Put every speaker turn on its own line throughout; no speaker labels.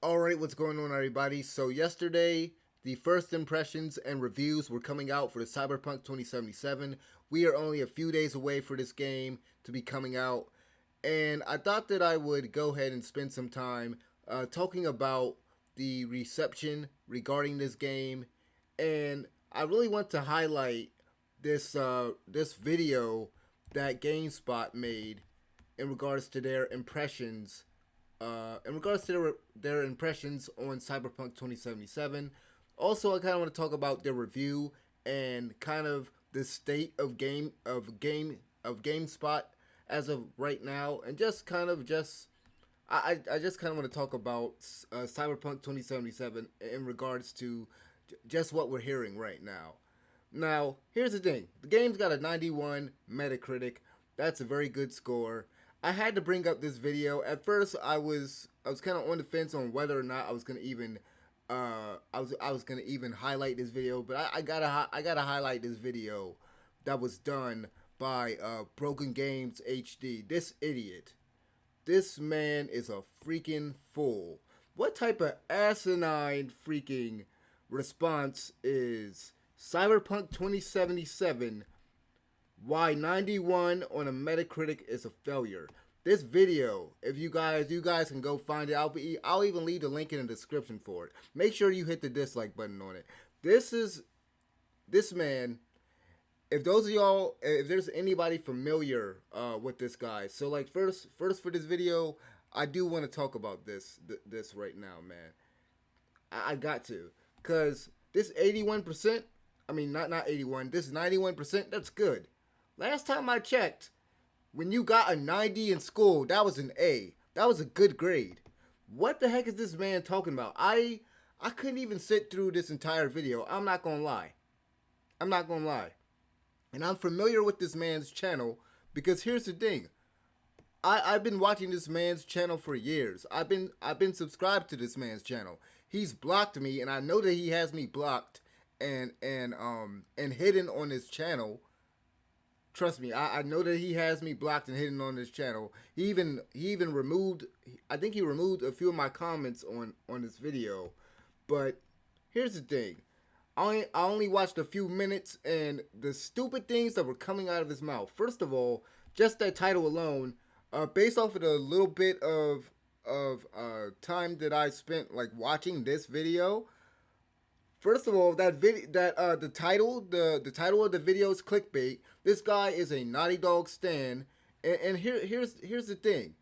Alright, what's going on, everybody? So, yesterday, the first impressions and reviews were coming out for the Cyberpunk 2077. We are only a few days away for this game to be coming out, and I thought that I would go ahead and spend some time talking about the reception regarding this game, and I really want to highlight this video that GameSpot made in regards to their impressions in regards to their impressions on Cyberpunk 2077. Also, I kind of want to talk about their review and kind of the state of GameSpot as of right now, and I just kind of want to talk about Cyberpunk 2077 in regards to just what we're hearing right now. Now, here's the thing: the game's got a 91 Metacritic. That's a very good score. I had to bring up this video. At first, I was kind of on the fence on whether or not I was gonna even I was gonna even highlight this video, but I gotta highlight this video that was done by Broken Games HD. This idiot, this man is a freaking fool. What type of asinine freaking response is Cyberpunk 2077? Why 91 on a Metacritic is a failure. This video, if you guys can go find it. I'll even leave the link in the description for it. Make sure you hit the dislike button on it. This man. If those of y'all, if there's anybody familiar with this guy, so like first for this video, I do want to talk about this right now, man. I got to, cause this 81%. I mean, not 81. This 91%. That's good. Last time I checked, when you got a 90 in school, that was an A. That was a good grade. What the heck is this man talking about? I couldn't even sit through this entire video. I'm not gonna lie. And I'm familiar with this man's channel because here's the thing. I've been watching this man's channel for years. I've been subscribed to this man's channel. He's blocked me, and I know that he has me blocked and hidden on his channel. Trust me, I know that he has me blocked and hidden on his channel. He even removed, I think he removed a few of my comments on this video. But here's the thing. I only watched a few minutes, and the stupid things that were coming out of his mouth. First of all, just that title alone, based off of the little bit of time that I spent like watching this video. First of all, the title of the video is clickbait. This guy is a Naughty Dog stan, and here's the thing.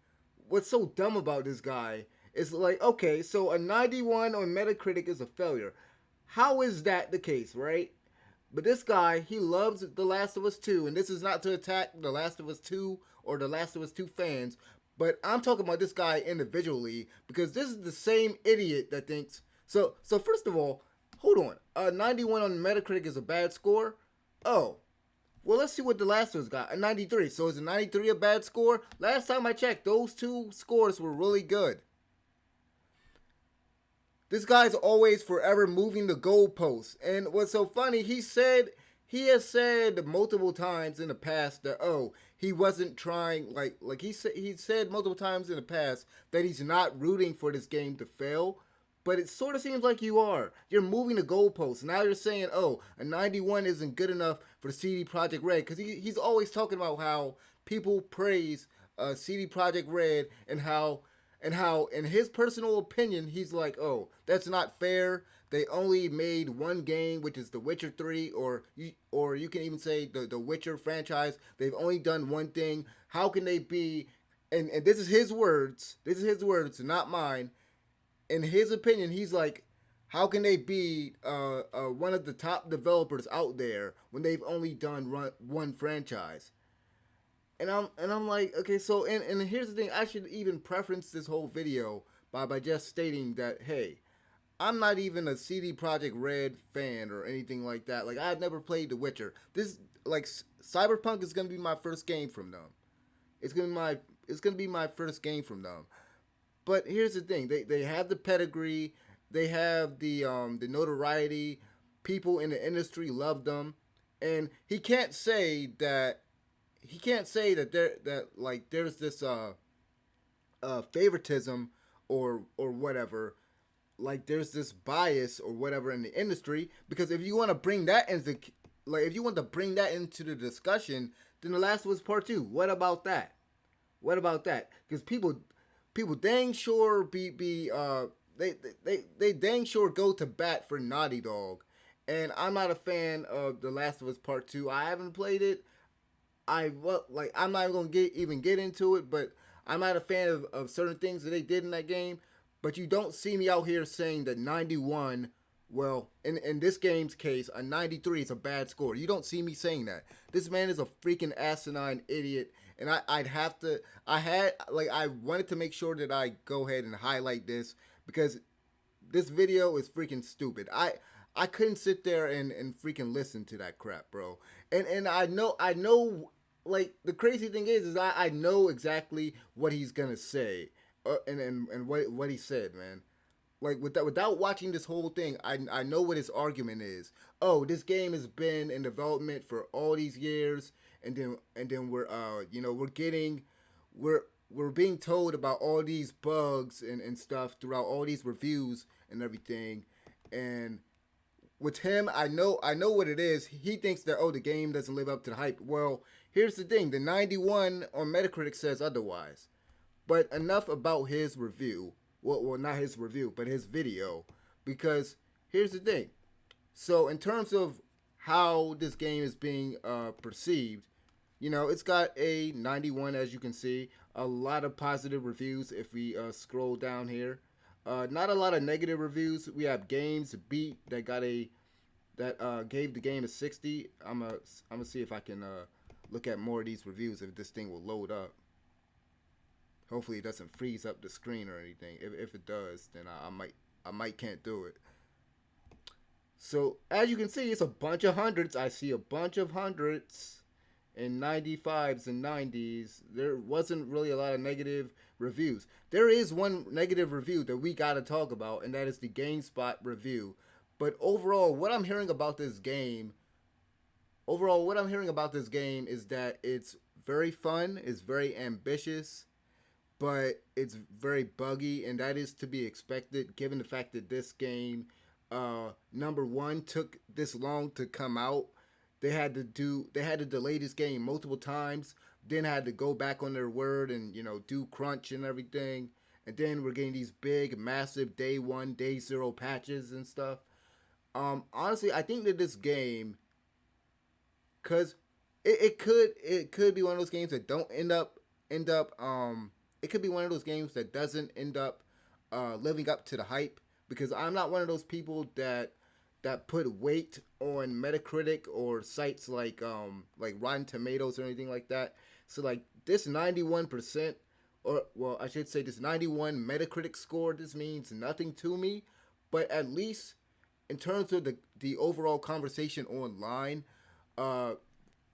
What's so dumb about this guy is like, okay, so a 91 on Metacritic is a failure. How is that the case, right? But this guy, he loves The Last of Us 2, and this is not to attack The Last of Us 2 or The Last of Us 2 fans, but I'm talking about this guy individually because this is the same idiot that thinks. So first of all, hold on. 91 on Metacritic is a bad score? Oh. Well, let's see what The Last of Us got. A 93. So is a 93 a bad score? Last time I checked, those two scores were really good. This guy's always forever moving the goalposts. And what's so funny, he has said multiple times in the past that, oh, he wasn't trying, he said multiple times in the past that he's not rooting for this game to fail. But it sort of seems like you are. You're moving the goalposts. Now you're saying, oh, a 91 isn't good enough for CD Projekt Red. Because he's always talking about how people praise CD Projekt Red and how, in his personal opinion, he's like, oh, that's not fair. They only made one game, which is The Witcher 3, or you can even say the Witcher franchise. They've only done one thing. How can they be, and this is his words, not mine. In his opinion, he's like, how can they be one of the top developers out there when they've only done one franchise? And I'm like, okay, so and here's the thing, I should even preference this whole video by just stating that, hey, I'm not even a CD Projekt Red fan or anything like that. Like, I've never played The Witcher. This, like, Cyberpunk is gonna be my first game from them. It's gonna be my first game from them. But here's the thing: they have the pedigree, they have the notoriety. People in the industry love them, and he can't say that there's this favoritism or whatever like there's this bias or whatever in the industry, because if you want to bring that into, like if you want to bring that into the discussion, then The Last of Us Part 2, what about that? What about that? Because people dang sure they dang sure go to bat for Naughty Dog, and I'm not a fan of The Last of Us Part 2. I haven't played it. I'm not gonna even get into it, but I'm not a fan of certain things that they did in that game. But you don't see me out here saying that 91, well, in this game's case, a 93 is a bad score. You don't see me saying that. This man is a freaking asinine idiot, and I'd have to. I wanted to make sure that I go ahead and highlight this because this video is freaking stupid. I couldn't sit there and freaking listen to that crap, bro. And I know like the crazy thing is I know exactly what he's gonna say, and what he said, man. Like without watching this whole thing, I know what his argument is. Oh, this game has been in development for all these years, and then we're we're we're being told about all these bugs and stuff throughout all these reviews and everything, and with him, I know what it is. He thinks that, oh, the game doesn't live up to the hype. Well, here's the thing: the 91 on Metacritic says otherwise. But enough about his review. Well, not his review, but his video, because here's the thing. So, in terms of how this game is being perceived, it's got a 91, as you can see. A lot of positive reviews if we scroll down here. Not a lot of negative reviews. We have Games Beat that gave the game a 60. I'm gonna see if I can look at more of these reviews if this thing will load up. Hopefully it doesn't freeze up the screen or anything. If it does, then I might can't do it. So as you can see, it's a bunch of hundreds. I see a bunch of hundreds and 95s and 90s. There wasn't really a lot of negative reviews. There is one negative review that we got to talk about, and that is the GameSpot review. But overall, what I'm hearing about this game is that it's very fun, it's very ambitious, but it's very buggy, and that is to be expected given the fact that this game, number one, took this long to come out. They had to delay this game multiple times, then had to go back on their word and do crunch and everything, and then we're getting these big, massive day one, day zero patches and stuff. Honestly, I think that this game, cause it could be one of those games that don't end up. It could be one of those games that doesn't end up living up to the hype, because I'm not one of those people that put weight on Metacritic or sites like Rotten Tomatoes or anything like that. So like this 91%, or well, I should say this 91 Metacritic score, this means nothing to me, but at least in terms of the overall conversation online, uh,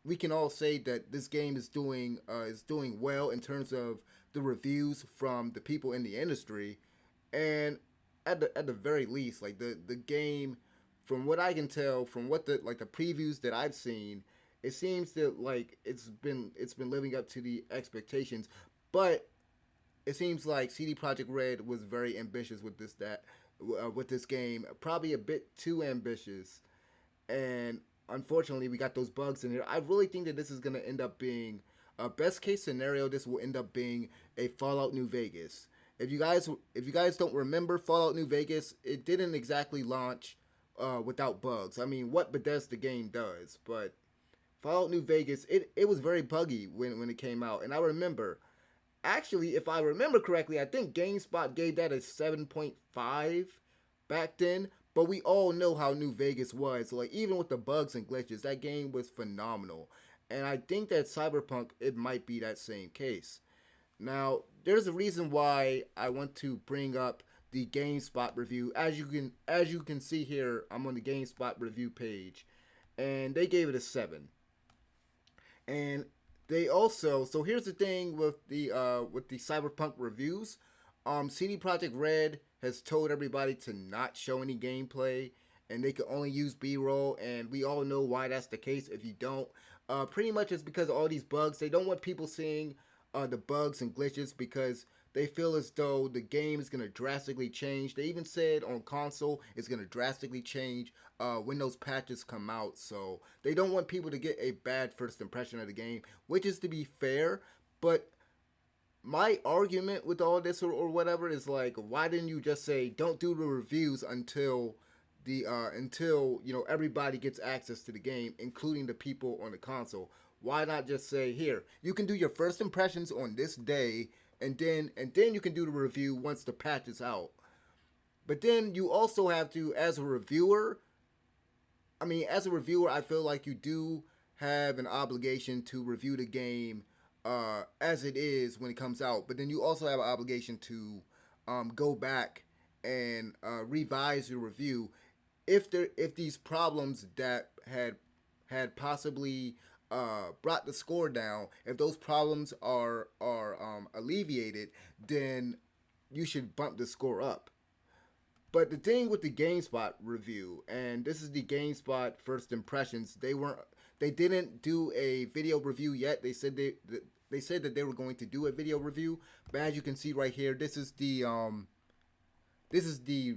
we can all say that this game is doing well in terms of the reviews from the people in the industry, and at the very least, like the game, from what I can tell, from what the previews that I've seen, it seems that like it's been living up to the expectations, but it seems like CD Projekt Red was very ambitious with this game, probably a bit too ambitious, and unfortunately we got those bugs in here. I really think that this is gonna end up being a best case scenario. This will end up being a Fallout New Vegas. If you guys don't remember Fallout New Vegas, it didn't exactly launch without bugs. I mean, what Bethesda game does, but Fallout New Vegas, it was very buggy when it came out, and I remember. Actually, if I remember correctly, I think GameSpot gave that a 7.5 back then. But we all know how New Vegas was. So like even with the bugs and glitches, that game was phenomenal. And I think that Cyberpunk, it might be that same case. Now, there's a reason why I want to bring up the GameSpot review. As you can see here, I'm on the GameSpot review page, and they gave it a 7. And they also, so here's the thing with the Cyberpunk reviews. CD Projekt Red has told everybody to not show any gameplay, and they can only use B-roll, and we all know why that's the case. If you don't, pretty much it's because of all these bugs. They don't want people seeing the bugs and glitches, because they feel as though the game is going to drastically change. They even said on console it's going to drastically change when those patches come out. So they don't want people to get a bad first impression of the game, which is to be fair. But my argument with all this or whatever is like, why didn't you just say don't do the reviews until everybody gets access to the game, including the people on the console? Why not just say, here, you can do your first impressions on this day, and then you can do the review once the patch is out. But then you also have to, as a reviewer, I feel like you do have an obligation to review the game as it is when it comes out. But then you also have an obligation to go back and revise your review if these problems that had possibly brought the score down, if those problems are alleviated, then you should bump the score up. But the thing with the GameSpot review, and this is the GameSpot first impressions, they didn't do a video review yet. They said that they were going to do a video review, but as you can see right here, this is the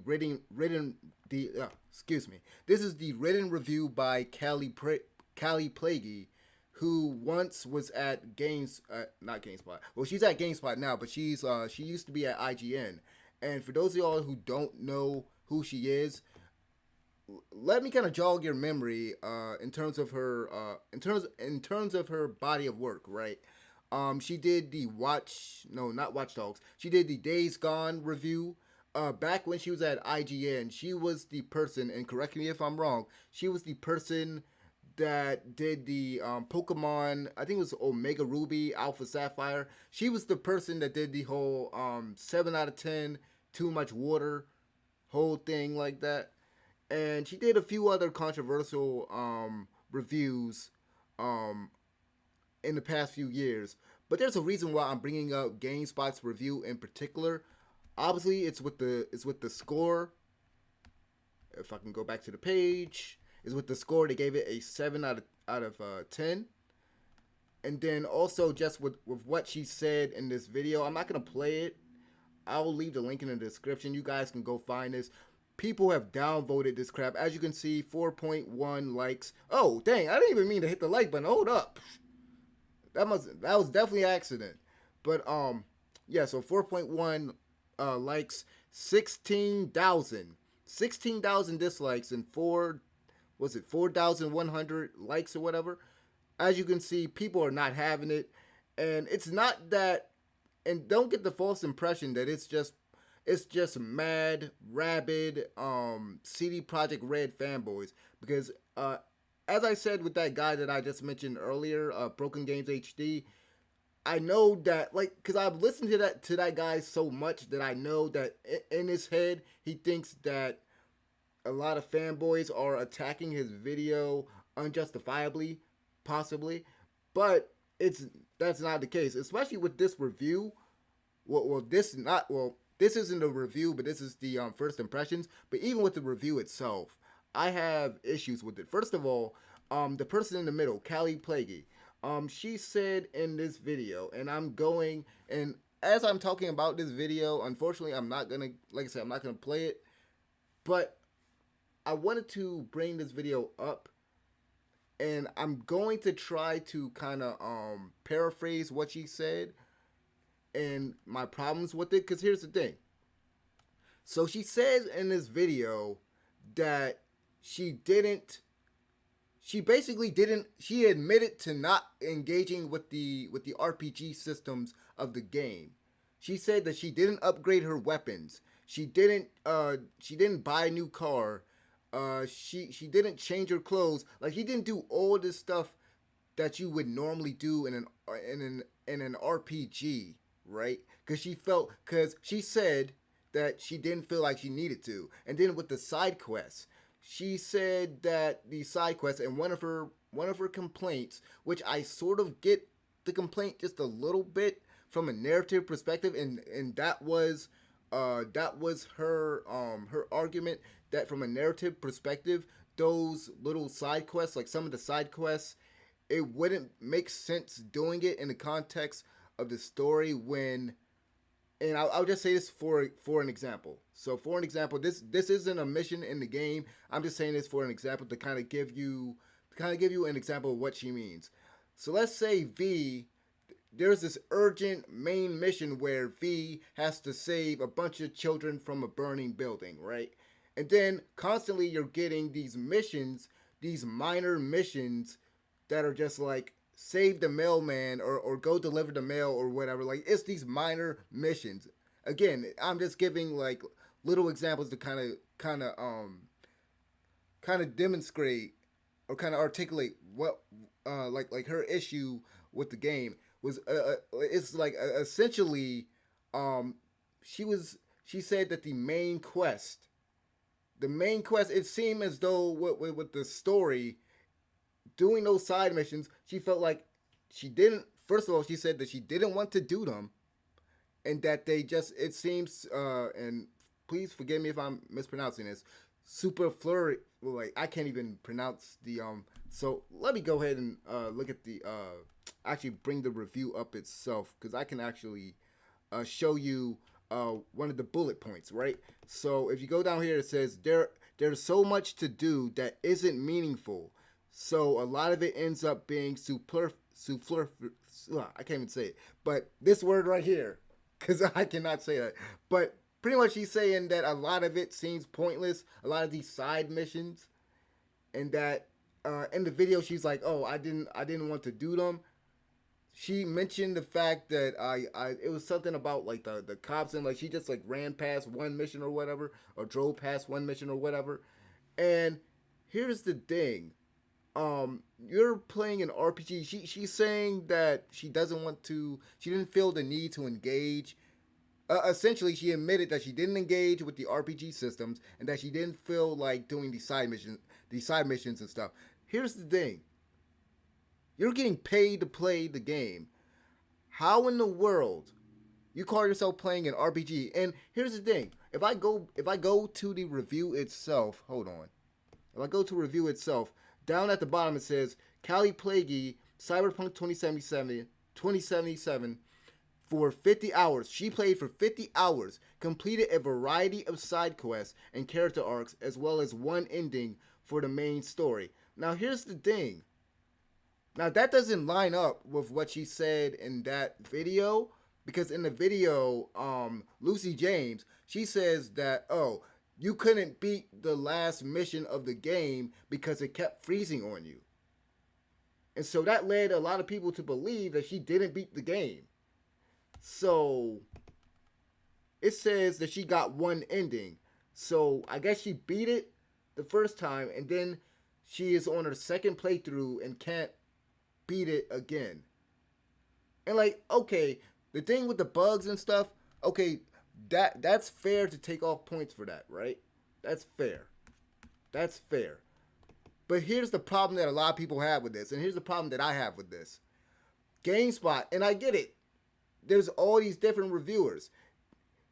written the excuse me. This is the written review by Callie Plaguey, who once was at not GameSpot. Well, she's at GameSpot now, but she used to be at IGN. And for those of y'all who don't know who she is, let me kind of jog your memory in terms of her in terms of her body of work, right? She did the not Watch Dogs. She did the Days Gone review. Back when she was at IGN, she was the person, and correct me if I'm wrong, she was the person that did the Pokemon, I think it was Omega Ruby, Alpha Sapphire. She was the person that did the whole 7 out of 10, too much water, whole thing like that. And she did a few other controversial reviews in the past few years. But there's a reason why I'm bringing up GameSpot's review in particular. Obviously, it's with the score. If I can go back to the page, is with the score. They gave it a 7 out of 10. And then also just with what she said in this video, I'm not gonna play it. I will leave the link in the description. You guys can go find this. People have downvoted this crap. As you can see, 4.1 likes. Oh, dang, I didn't even mean to hit the like button. Hold up. That was definitely an accident. But yeah, so 4.1 likes, 16,000 dislikes, and 4,100 likes or whatever. As you can see, people are not having it. And it's not that, and don't get the false impression that it's just mad, rabid, CD Projekt Red fanboys. Because, as I said with that guy that I just mentioned earlier, Broken Games HD, I know that, like, because I've listened to that guy so much that I know that in his head, he thinks that a lot of fanboys are attacking his video unjustifiably, possibly. But that's not the case, especially with this review. This isn't a review, but this is the first impressions. But even with the review itself, I have issues with it. First of all, the person in the middle, Callie Plaguey, she said in this video, and as I'm talking about this video, unfortunately, I'm not gonna, like I said, I'm not gonna play it, but I wanted to bring this video up, and I'm going to try to kind of paraphrase what she said and my problems with it, because here's the thing. So she says in this video that she admitted to not engaging with the RPG systems of the game. She said that she didn't upgrade her weapons. She didn't buy a new car. She didn't change her clothes. Like, she didn't do all this stuff that you would normally do in an RPG, right? Because she said that she didn't feel like she needed to. And then with the side quests, she said that the side quests, and one of her complaints, which I sort of get the complaint just a little bit from a narrative perspective, and that was her argument, that from a narrative perspective, those little side quests, like some of the side quests, it wouldn't make sense doing it in the context of the story when and I'll just say this for an example. So for an example, this isn't a mission in the game. I'm just saying this for an example to kind of give you an example of what she means. So let's say V, there's this urgent main mission where V has to save a bunch of children from a burning building, right? And then constantly you're getting these missions, these minor missions that are just like save the mailman or go deliver the mail or whatever. Like it's these minor missions. Again, I'm just giving like little examples to kind of demonstrate or kind of articulate what like her issue with the game was it's like essentially um she said that the main quest it seemed as though with the story doing those side missions she felt like she didn't first of all she said that she didn't want to do them and that they just it seems and please forgive me if I'm mispronouncing this super flurry like I can't even pronounce the so let me go ahead and look at the actually bring the review up itself because I can actually show you one of the bullet points, right? So if you go down here, it says there's so much to do that isn't meaningful. So a lot of it ends up being I can't even say it, but this word right here, because I cannot say that. But pretty much he's saying that a lot of it seems pointless. A lot of these side missions, and that in the video she's like, "Oh, I didn't want to do them." She mentioned the fact that it was something about like the cops and like she just like ran past one mission or whatever or drove past one mission or whatever. And here's the thing. You're playing an RPG. She's saying that she didn't feel the need to engage. Essentially, she admitted that she didn't engage with the RPG systems and that she didn't feel like doing these side missions and stuff. Here's the thing. You're getting paid to play the game. How in the world you call yourself playing an RPG? And here's the thing: if I go to the review itself, hold on. If I go to review itself, down at the bottom it says Callie Plaguey Cyberpunk 2077 for 50 hours. She played for 50 hours, completed a variety of side quests and character arcs, as well as one ending for the main story. Now here's the thing. Now that doesn't line up with what she said in that video because in the video, Lucy James, she says that you couldn't beat the last mission of the game because it kept freezing on you. And so that led a lot of people to believe that she didn't beat the game. So it says that she got one ending. So I guess she beat it the first time and then she is on her second playthrough and can't beat it again. And like, okay, the thing with the bugs and stuff, okay, that's fair to take off points for that, right? That's fair. That's fair. But here's the problem that a lot of people have with this, and here's the problem that I have with this. GameSpot, and I get it. There's all these different reviewers.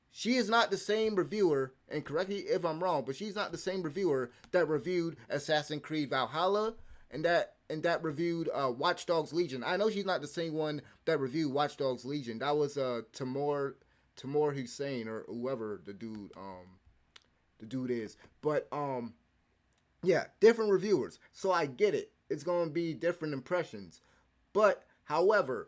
She is not the same reviewer, and correct me if I'm wrong, but she's not the same reviewer that reviewed Assassin's Creed Valhalla and that reviewed Watch Dogs Legion. I know she's not the same one that reviewed Watch Dogs Legion. That was Timur Hussein or whoever the dude is. But yeah, different reviewers. So I get it. It's gonna be different impressions. But however,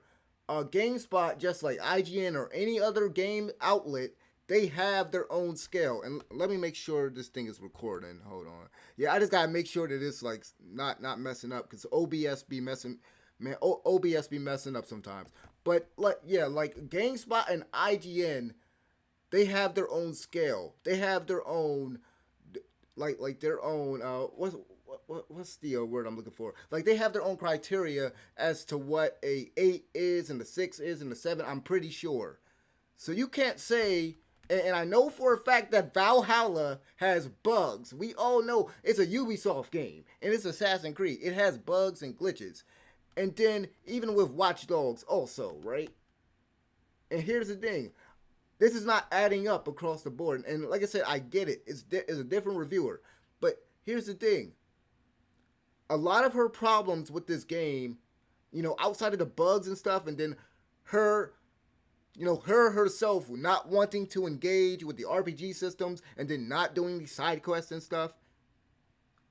GameSpot, just like IGN or any other game outlet, they have their own scale. And let me make sure this thing is recording. Hold on. Yeah, I just gotta make sure that it's like not messing up because OBS be messing up sometimes. But like GameSpot and IGN, they have their own scale. They have their own like their own what's the word I'm looking for? Like they have their own criteria as to what a 8 is and the 6 is and the 7. I'm pretty sure. So you can't say, and I know for a fact that Valhalla has bugs. We all know it's a Ubisoft game and it's Assassin's Creed. It has bugs and glitches. And then even with Watch Dogs also, right? And here's the thing. This is not adding up across the board. And like I said, I get it. It's a different reviewer. But here's the thing. A lot of her problems with this game, outside of the bugs and stuff, and then her Her herself not wanting to engage with the RPG systems and then not doing these side quests and stuff,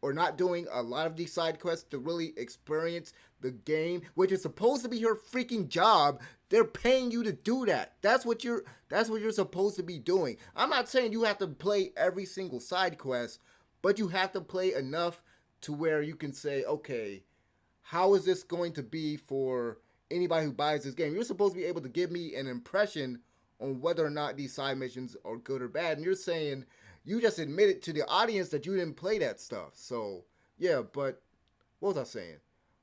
or not doing a lot of these side quests to really experience the game, which is supposed to be her freaking job. They're paying you to do that. That's what you're supposed to be doing. I'm not saying you have to play every single side quest, but you have to play enough to where you can say, okay, how is this going to be for anybody who buys this game? You're supposed to be able to give me an impression on whether or not these side missions are good or bad. And you're saying you just admitted to the audience that you didn't play that stuff. So yeah, but what was I saying?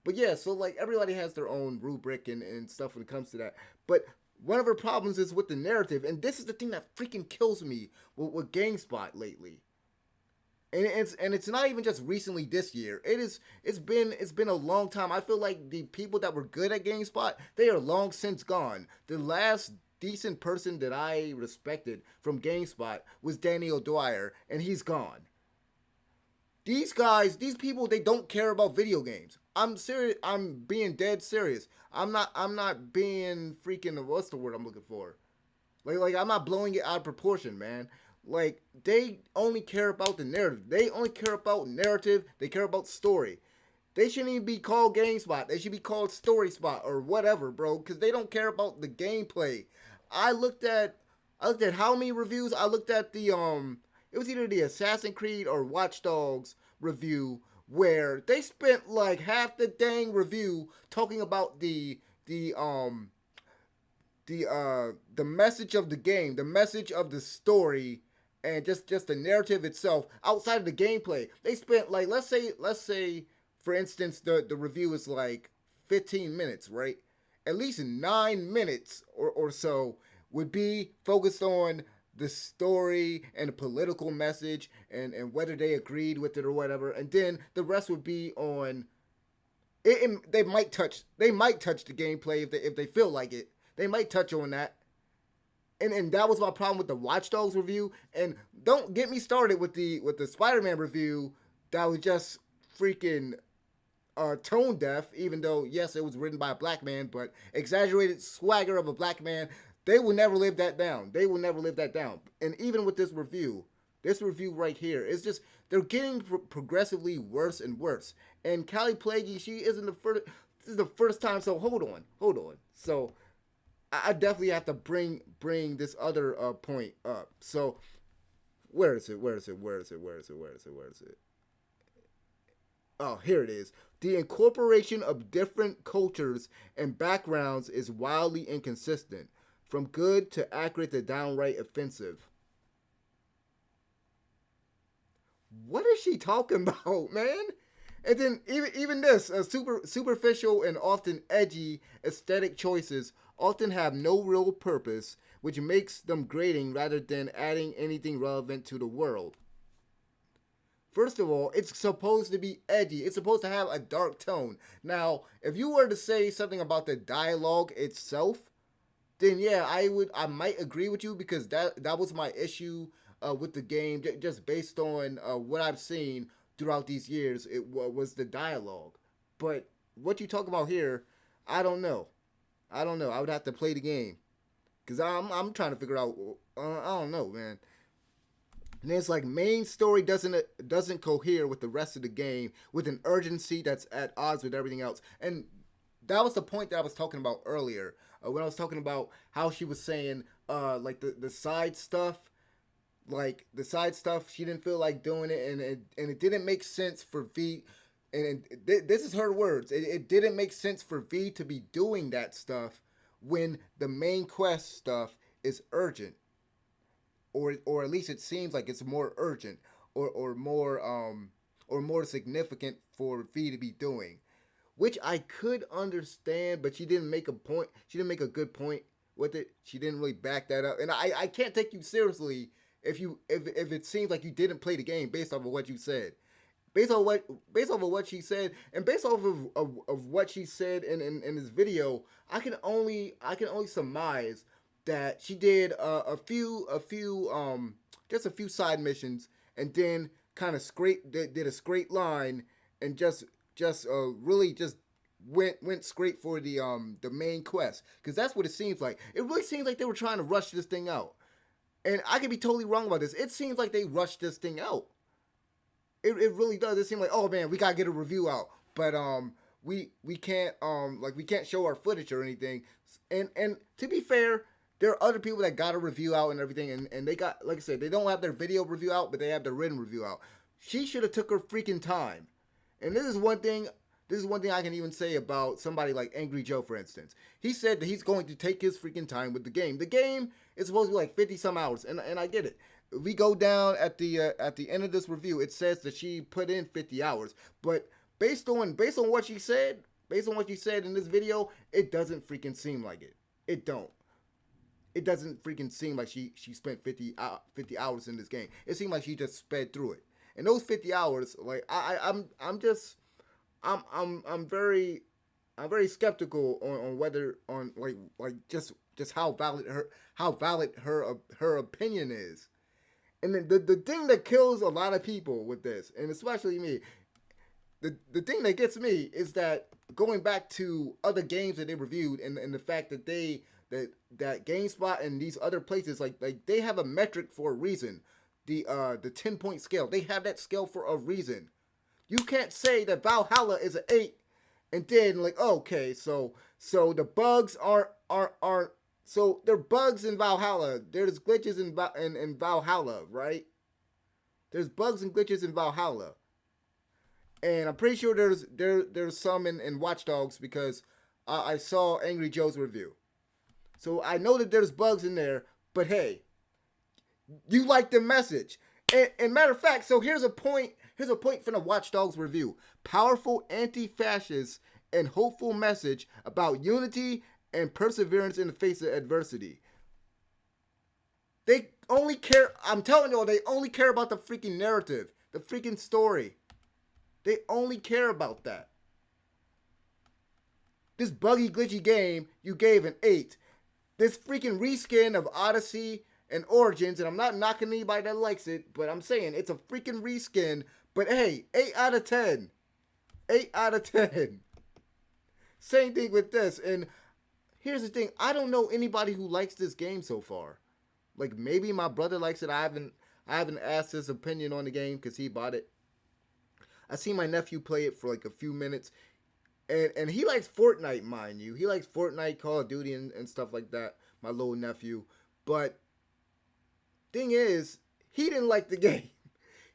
But yeah, so like everybody has their own rubric and stuff when it comes to that. But one of her problems is with the narrative, and this is the thing that freaking kills me with GameSpot lately. And it's not even just recently this year. It's been a long time. I feel like the people that were good at GameSpot, they are long since gone. The last decent person that I respected from GameSpot was Daniel Dwyer, and he's gone. These guys, these people, they don't care about video games. I'm serious. I'm being dead serious. I'm not being freaking. What's the word I'm looking for? Like I'm not blowing it out of proportion, man. Like they only care about the narrative. They only care about narrative. They care about story. They shouldn't even be called GameSpot. They should be called Story Spot or whatever, bro. Because they don't care about the gameplay. I looked at I looked at how many reviews. I looked at the it was either the Assassin's Creed or Watch Dogs review where they spent like half the dang review talking about the message of the game, the message of the story, and just the narrative itself outside of the gameplay. They spent like let's say for instance the review is like 15 minutes, right? At least 9 minutes or so would be focused on the story and the political message and whether they agreed with it or whatever, and then the rest would be on they might touch the gameplay if they feel like it. They might touch on that. And that was my problem with the Watch Dogs review. And don't get me started with the Spider-Man review that was just freaking tone deaf, even though yes, it was written by a black man, but exaggerated swagger of a black man. They will never live that down. They will never live that down. And even with this review right here, it's just they're getting progressively worse and worse. And Callie Plaguey, she isn't the first. This is the first time. So hold on. So I definitely have to bring this other point up. So where is it? Where is it? Where is it? Where is it? Where is it? Where is it? Oh, here it is. The incorporation of different cultures and backgrounds is wildly inconsistent, from good to accurate to downright offensive. What is she talking about, man? And then even this superficial and often edgy aesthetic choices often have no real purpose, which makes them grating rather than adding anything relevant to the world. First of all, it's supposed to be edgy. It's supposed to have a dark tone. Now, if you were to say something about the dialogue itself, then yeah, I might agree with you because that was my issue with the game, just based on what I've seen throughout these years. It was the dialogue, but what you talk about here, I don't know. I don't know. I would have to play the game because I'm trying to figure out. I don't know, man. And it's like main story doesn't cohere with the rest of the game with an urgency that's at odds with everything else. And that was the point that I was talking about earlier when I was talking about how she was saying like the side stuff, like the side stuff, she didn't feel like doing it, and it didn't make sense for V. And this is her words. It didn't make sense for V to be doing that stuff when the main quest stuff is urgent, or at least it seems like it's more urgent or more significant for V to be doing, which I could understand, but she didn't make a point. She didn't make a good point with it. She didn't really back that up, and I can't take you seriously if it seems like you didn't play the game based off of what you said. Based off of what she said, and based off of what she said in this video, I can only surmise that she did just a few side missions, and then kind of did a straight line, and just really just went straight for the main quest, because that's what it seems like. It really seems like they were trying to rush this thing out, and I could be totally wrong about this. It seems like they rushed this thing out. It really does. It seems like, oh man, we gotta get a review out, but we can't we can't show our footage or anything. And to be fair, there are other people that got a review out and everything, and they got, like I said, they don't have their video review out, but they have their written review out. She should have took her freaking time. And this is one thing. This is one thing I can even say about somebody like Angry Joe, for instance. He said that he's going to take his freaking time with the game. The game is supposed to be like 50 some hours, and I get it. If we go down at the end of this review, it says that she put in 50 hours, but based on what she said, based on what she said in this video, it doesn't freaking seem like it. It don't. It doesn't freaking seem like she spent 50 hours in this game. It seemed like she just sped through it. And those 50 hours, like I'm very skeptical on whether on like just how valid her opinion is. And then the thing that kills a lot of people with this, and especially me, the thing that gets me is that going back to other games that they reviewed, and the fact that that GameSpot and these other places, like they have a metric for a reason. The 10-point scale. They have that scale for a reason. You can't say that Valhalla is an 8 and then like, okay, so the bugs aren't so there are bugs in Valhalla. There's glitches in Valhalla, right? There's bugs and glitches in Valhalla. And I'm pretty sure there's some in Watch Dogs, because I saw Angry Joe's review. So I know that there's bugs in there, but hey, you like the message. And matter of fact, so here's a point from the Watch Dogs review. Powerful anti-fascist and hopeful message about unity and perseverance in the face of adversity. They only care, I'm telling y'all, they only care about the freaking narrative, the freaking story. They only care about that. This buggy, glitchy game, you gave an 8. This freaking reskin of Odyssey and Origins, and I'm not knocking anybody that likes it, but I'm saying it's a freaking reskin. But hey, 8 out of 10. 8 out of 10. Same thing with this. And here's the thing. I don't know anybody who likes this game so far. Like, maybe my brother likes it. I haven't asked his opinion on the game because he bought it. I seen my nephew play it for like a few minutes. And he likes Fortnite, mind you. He likes Fortnite, Call of Duty, and stuff like that. My little nephew. But thing is, he didn't like the game.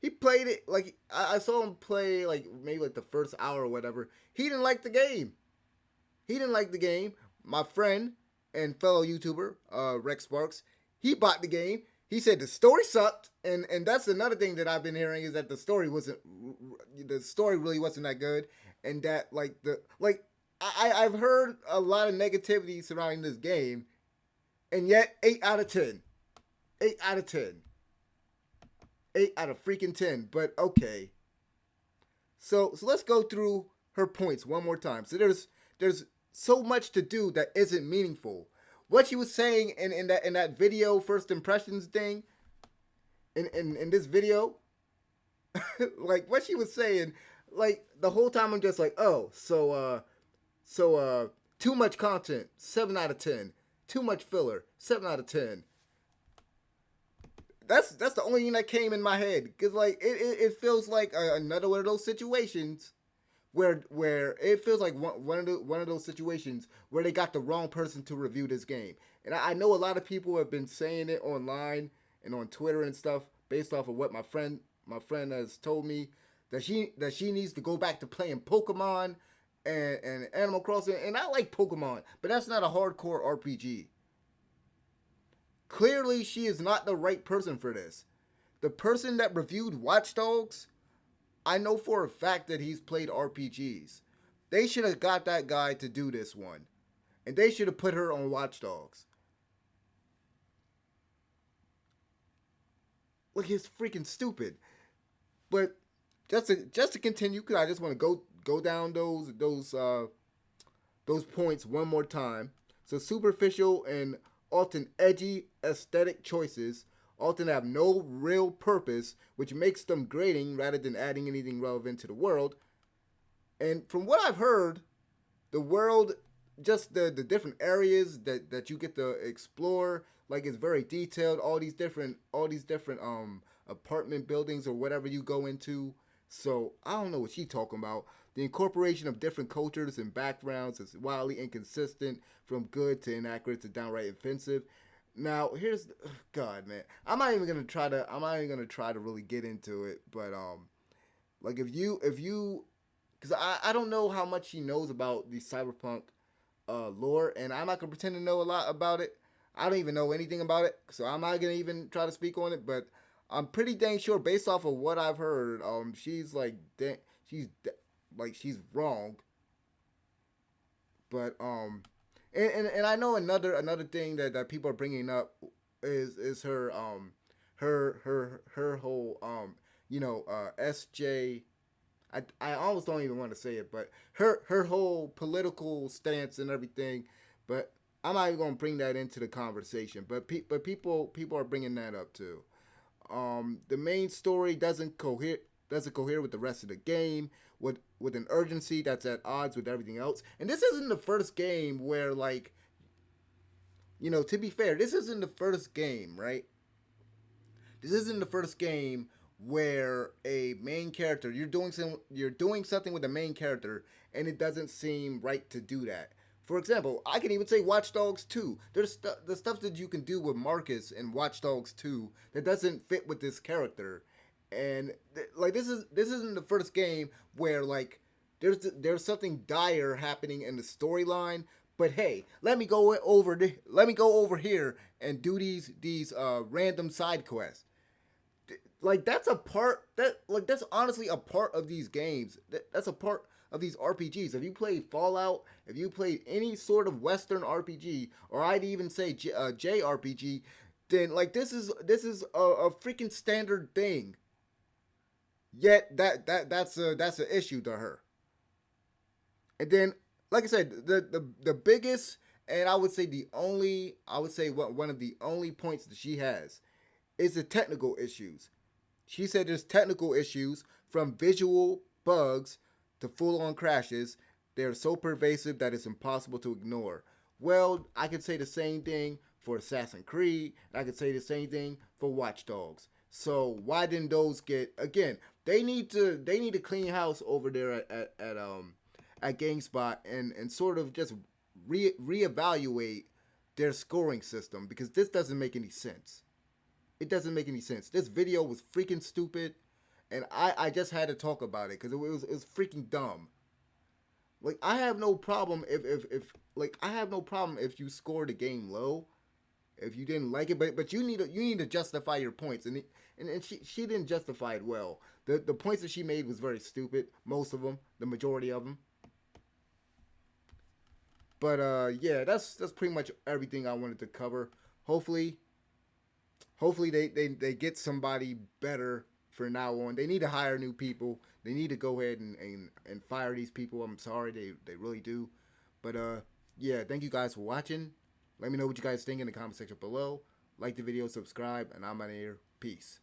He played it, like, I saw him play, like, maybe, like, the first hour or whatever. He didn't like the game. He didn't like the game. My friend and fellow YouTuber, Rex Sparks, he bought the game. He said the story sucked, and that's another thing that I've been hearing, is that the story really wasn't that good, and that, like, I've heard a lot of negativity surrounding this game, and yet, 8 out of 10. 8 out of 10. 8 out of freaking 10. But okay. So let's go through her points one more time. So there's so much to do that isn't meaningful. What she was saying in that video, first impressions thing, in this video, like what she was saying, like the whole time I'm just like, oh, so too much content, 7 out of 10. Too much filler, 7 out of 10. That's the only thing that came in my head, because like it feels like another one of those situations where it feels like one of those situations where they got the wrong person to review this game. And I know a lot of people have been saying it online and on Twitter and stuff based off of what my friend has told me, that she needs to go back to playing Pokemon and Animal Crossing. And I like Pokemon, but that's not a hardcore RPG. Clearly, she is not the right person for this. The person that reviewed Watch Dogs, I know for a fact that he's played RPGs. They should have got that guy to do this one. And they should have put her on Watch Dogs. Like, it's freaking stupid. But just to continue, because I just want to go down those points one more time. So superficial and often edgy aesthetic choices often have no real purpose, which makes them grating rather than adding anything relevant to the world. And from what I've heard, the world, just the different areas that you get to explore, like it's very detailed. All these different apartment buildings or whatever you go into. So I don't know what she's talking about. The incorporation of different cultures and backgrounds is wildly inconsistent, from good to inaccurate to downright offensive. Now here's God, man. I'm not even gonna try to really get into it, but like if you because I don't know how much she knows about the cyberpunk lore, and I'm not gonna pretend to know a lot about it. I don't even know anything about it, so I'm not gonna even try to speak on it. But I'm pretty dang sure, based off of what I've heard, she's like she's wrong. But and I know another thing that people are bringing up is her her whole SJ. I almost don't even want to say it, but her whole political stance and everything. But I'm not even gonna bring that into the conversation. But people are bringing that up too. The main story doesn't cohere with the rest of the game, with an urgency that's at odds with everything else. And this isn't the first game where, like, to be fair, this isn't the first game, right? This isn't the first game where a main character, you're doing something with the main character and it doesn't seem right to do that. For example, I can even say Watch Dogs 2. There's the stuff that you can do with Marcus in Watch Dogs 2 that doesn't fit with this character. And like this isn't the first game where, like, there's something dire happening in the storyline, but hey, let me go over here and do these random side quests. Like that's honestly a part of these games. That's a part of these RPGs. If you play Fallout, if you play any sort of Western RPG, or I'd even say JRPG, then like this is a freaking standard thing. Yet that's an issue to her. And then, like I said, the biggest, and I would say one of the only points that she has is the technical issues. She said there's technical issues, from visual bugs to full on crashes. They're so pervasive that it's impossible to ignore. Well, I could say the same thing for Assassin's Creed, and I could say the same thing for Watch Dogs. So why didn't those get, again? They need to clean house over there at GameSpot, and sort of just reevaluate their scoring system, because this doesn't make any sense. It doesn't make any sense. This video was freaking stupid, and I just had to talk about it because it was freaking dumb. Like, I have no problem if like, I have no problem if you score the game low, if you didn't like it, but you need to justify your points, and she didn't justify it well. The points that she made was very stupid, most of them, the majority of them. But yeah, that's pretty much everything I wanted to cover. Hopefully, hopefully they get somebody better for now on. They need to hire new people. They need to go ahead and fire these people. I'm sorry, they really do. But yeah, thank you guys for watching. Let me know what you guys think in the comment section below. Like the video, subscribe, and I'm out of here. Peace.